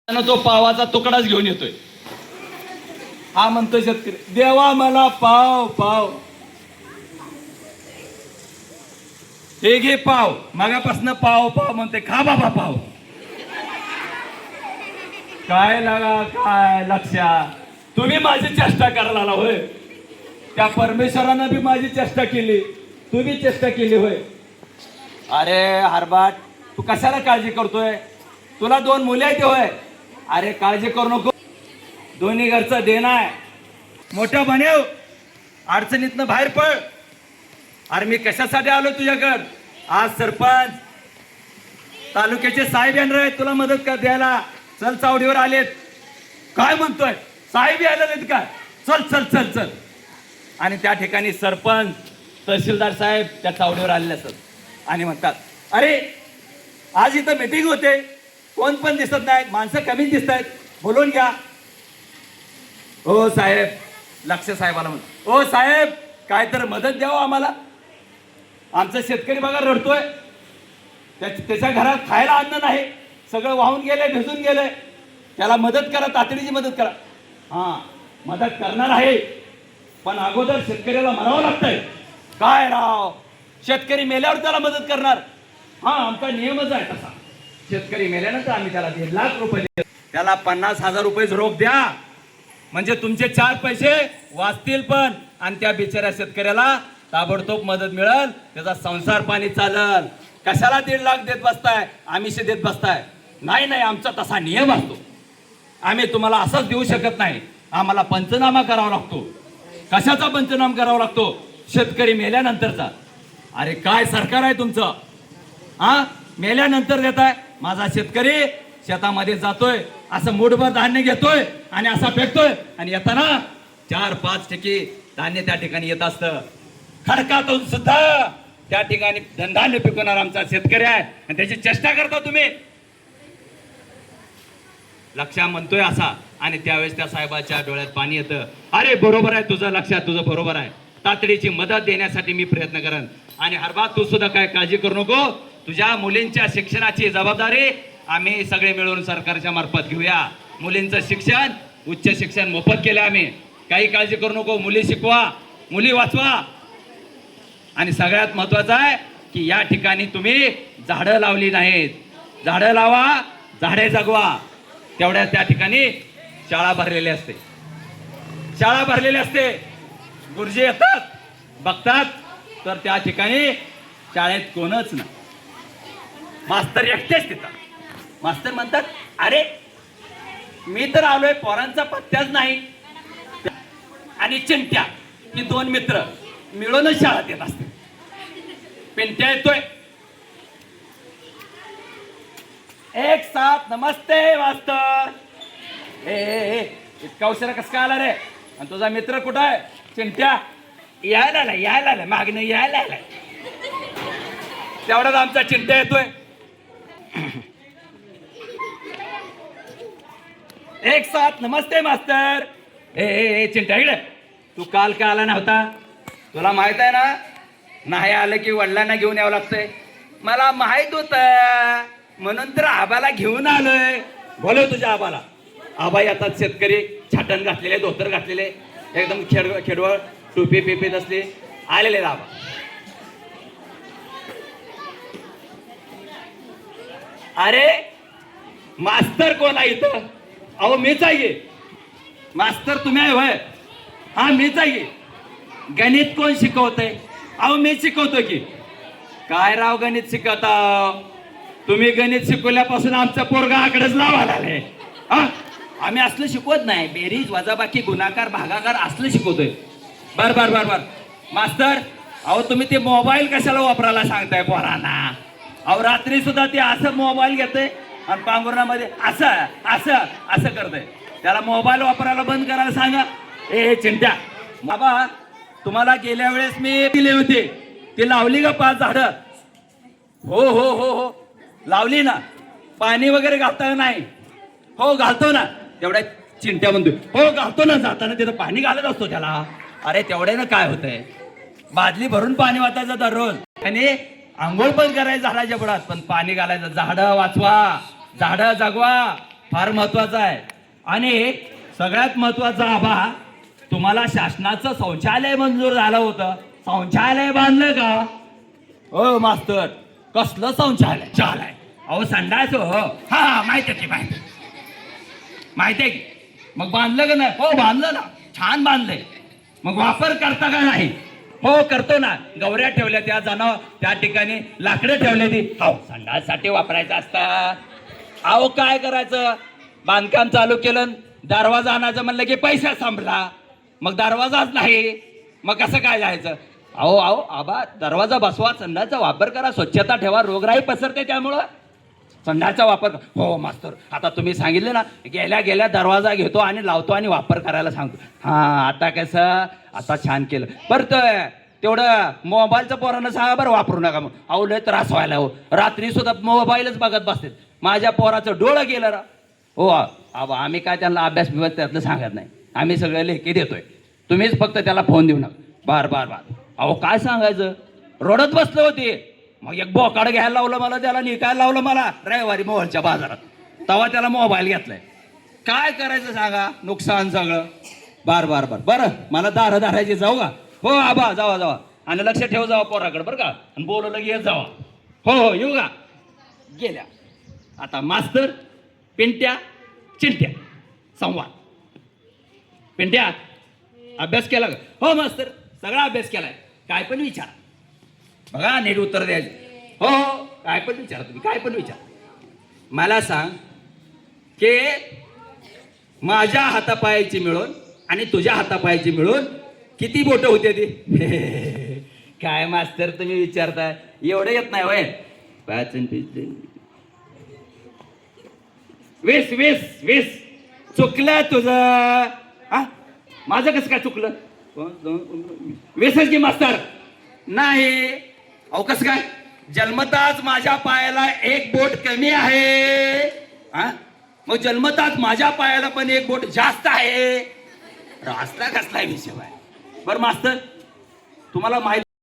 तो पावाचा तुकडाच घेऊन येतोय. हा म्हणतोय शेतकरी, देवा मला पाव पाव. हे घे पाव. मगापासून पाव पाव म्हणते, खा बाबा पाव. काय लागा काय लक्षा, तुम्ही माझी चेष्टा करायला होय. त्या परमेश्वरानं बी माझी चेष्टा केली, तू बी चेष्टा केली होय. अरे हरबाट, तू कशाला काळजी करतोय? तुला 2 मुले आहेत होय. अरे काळजी करू नको, दोन्ही घरचं देणं आहे. मोठं बनेव, अडचणीतनं बाहेर पड. अरे मी कशासाठी आलो तुझ्याकडं? आज सरपंच तालुक्याचे साहेब येणार आहेत तुला मदत कर द्यायला. चल चावडीवर आलेत. काय म्हणतोय? साहेब यायला नाहीत का? चल चल चल चल. आणि त्या ठिकाणी सरपंच तहसीलदार साहेब त्या चावडीवर आलेले असतात आणि म्हणतात, अरे आज इथं मीटिंग होते, कोण पण दिसत नाहीत, माणसं कमी दिसत आहेत, बोलवून घ्या. हो साहेब, लक्ष साहेबाला म्हणतो, हो साहेब काय तर मदत द्यावं आम्हाला. आमचा शेतकरी बघा रडतोय, त्याच्या घरात खायला अन्न नाही, सगळं वाहून गेलंय, भिजून गेलंय. त्याला मदत करा, तातडीची मदत करा. हां मदत करणार आहे, पण अगोदर शेतकऱ्याला मरावं लागतंय. काय राव, शेतकरी मेल्यावर त्याला मदत करणार? हां आमचा नियमच आहे तसा. शेतकरी मेल्यानंतर आम्ही त्याला 1.5 लाख रुपये देतो. त्याला 50,000 रुपये रोख द्या, म्हणजे तुमचे 4 पैसे वाचतील पण, आणि त्या बिचाऱ्या शेतकऱ्याला ताबडतोब मदत मिळेल, त्याचा संसार पाणी चालल. कशाला 1.5 लाख देत बसताय, आमिष देत बसताय? नाही नाही, आमचा तसा नियम असतो. आम्ही तुम्हाला असंच देऊ शकत नाही, आम्हाला पंचनामा करावा लागतो. कशाचा पंचनामा करावा लागतो? शेतकरी मेल्यानंतरचा. अरे काय सरकार आहे तुमचं? हा मेल्यानंतर देताय. माझा शेतकरी शेतामध्ये जातोय, असं मूठभर धान्य घेतोय आणि असा फेकतोय, आणि येताना 4-5 टक्के धान्य त्या ठिकाणी येत असतं. खडकातून सुद्धा त्या ठिकाणी धनधान्य पिकवणार आमचा शेतकरी आहे, आणि त्याची चेष्टा करता तुम्ही. लक्षा म्हणतोय असा, आणि त्यावेळेस त्या साहेबाच्या डोळ्यात पाणी येतं. अरे बरोबर आहे तुझं लक्षात, तुझं बरोबर आहे. तातडीची मदत देण्यासाठी मी प्रयत्न करेन. आणि हरबा तू सुद्धा काय काळजी करू नको. तुझ्या मुलींच्या शिक्षणाची जबाबदारी आम्ही सगळे मिळून सरकारच्या मार्फत घेऊया. मुलींचं शिक्षण, उच्च शिक्षण मोफत केलं आम्ही. काही काळजी करू नको. मुली शिकवा, मुली वाचवा. आणि सगळ्यात महत्वाचं आहे की या ठिकाणी तुम्ही झाडं लावली नाहीत. झाडं लावा, झाडे जगवा. तेवढ्या त्या ठिकाणी शाळा भरलेली असते, शाळा भरलेली असते. गुरुजी येतात, बघतात, तर त्या ठिकाणी शाळेत कोणच नाही, मास्तर एकटेच तिथं. मास्तर म्हणतात, अरे मी तर आलोय, पोरांचा पत्त्याच नाही. आणि चिंट्या, ही 2 मित्र मिळूनच शाळेत येत असते. पिंट्या येतोय, 1 7 नमस्ते मास्तर. ए इतका उशिरा कसं काय आला रे? आणि तुझा मित्र कुठं आहे? चिंट्या यायला आलाय मागणं यायला आलाय. तेवढाच आमचा चिंट्या येतोय. 1 7 नमस्ते मास्तर. ए चिंट्या इकडे, तू काल का आला नव्हता? तुला माहित आहे ना, नाही आलं की वडिलांना घेऊन यावं लागतंय. मला माहित होतं, म्हणून तर आबाला घेऊन आलोय. बोलव तुझ्या आबाला. आबा येतात, शेतकरी, छाटण घातलेले, धोतर घातलेले, एकदम खेडवळ, टोपी पेपीत असले आलेले आबा. अरे मास्तर कोण आहे इथं? अहो मीच आहे. मास्तर तुम्ही आहे होय? हा मीच आहे. गणित कोण शिकवतंय? अहो मी शिकवतो की. काय राव गणित शिकवता? तुम्ही गणित शिकवल्यापासून आमचा पोरगा आकडेच लावायला आले. आम्ही असलं शिकवत नाही. बेरीज, वजाबाकी, गुणाकार, भागाकार असलं शिकवतोय. बर बर बर बर मास्तर, अहो तुम्ही ते मोबाईल कशाला वापरायला सांगताय पोरांना? अहो रात्री सुद्धा ते असं मोबाईल घेतोय आणि पांघरुणामध्ये असं असं असं करतोय. त्याला मोबाईल वापरायला बंद करायला सांगा. ए चिंट्या, बाबा तुम्हाला गेल्या वेळेस मी दिले होते, ती लावली का 5 झाडं? हो हो हो हो लावली ना. पाणी वगैरे घालता नाही? हो घालतो ना. तेवढ्या चिंट्या म्हणतोय, हो घालतो ना, जाताना तिथं पाणी घालत असतो त्याला. अरे तेवढ्यानं काय होतंय? बादली भरून पाणी वाचायचं दररोज, आणि आंघोळ पण करायचं झाडाच्या बुडात, पण पाणी घालायचं. झाडं वाचवा, झाडं जगवा. फार महत्वाचा आहे. आणि सगळ्यात महत्वाचा आबा, तुम्हाला शासनाचं शौचालय मंजूर झालं होतं. शौचालय बांधलं का? हो मास्तर, कसलं शौचालय? चालय अहो संडास हो. हा माहिती आहे की माहिती आहे की. मग बांधलं का नाही? हो बांधलं ना, छान बांधलंय. मग वापर करता का नाही? हो करतो ना. गवऱ्या ठेवल्या त्या त्या ठिकाणी, लाकडं ठेवले ती. हो संडाससाठी वापरायचं असतात. अहो काय करायचं, बांधकाम चालू केलं, दरवाजा आणायचं म्हणलं की पैसा संपला. मग दरवाजाच नाही, मग कसं काय जायचं? अहो अहो आबा, दरवाजा बसवा, संडासचा वापर करा, स्वच्छता ठेवा, रोगराई पसरते त्यामुळं. संडासचा वापर हो मास्तर, आता तुम्ही सांगितलं ना, गेल्या दरवाजा घेतो आणि लावतो आणि वापर करायला सांगतो. हा आता कसं, आता छान केलं. बरं तेवढं मोबाईलचं पोरांना सांगा बरं, वापरू नका. मग अहो लय त्रास व्हायला हो, रात्री सुद्धा मोबाईलच बघत बसतात. माझ्या पोराचं डोळं गेलं रा. हो आबा, आम्ही काय त्यांना अभ्यास बिभ्यास त्यातलं सांगत नाही, आम्ही सगळे लेखी देतोय. तुम्हीच फक्त त्याला फोन देऊ नका. बार अहो काय सांगायचं, रडत बसले होते. मग एक बोकाड घ्यायला लावलं मला, त्याला निकायला लावलं मला रविवारी मोहलच्या बाजारात. तेव्हा त्याला मोबाईल घेतलाय. काय करायचं सांगा, नुकसान सगळं. बरं मला दार धरायची, जाऊ का? हो आबा जावा. आणि लक्ष ठेव, जावा पोराकडे बरं का, आणि बोलवलं की येत जावा. हो येऊ का? गेल्या. आता मास्तर, पिंट्या, चिंट्या, संवाद. पिंट्या, अभ्यास केला का? हो मास्तर, सगळा अभ्यास केलाय. काय पण विचार, बघा नीट उत्तर द्यायचे. हो काय पण विचारा तुम्ही, काय पण विचार. मला सांग की माझ्या हातापायाची मिळून आणि तुझ्या हातापायाची मिळून किती बोटं होते ती? काय मास्तर तुम्ही विचारताय, एवढं येत नाही वय? 20 चुकलं तुझं. माझं कसं काय चुकलं? 20 की मास्तर? नाही. अहो कसं काय, जन्मताच माझ्या पायाला एक बोट कमी आहे. मग जन्मताच माझ्या पायाला पण एक बोट जास्त आहे. रास्ता कसला विषय आहे? बरं मास्तर, तुम्हाला माहिती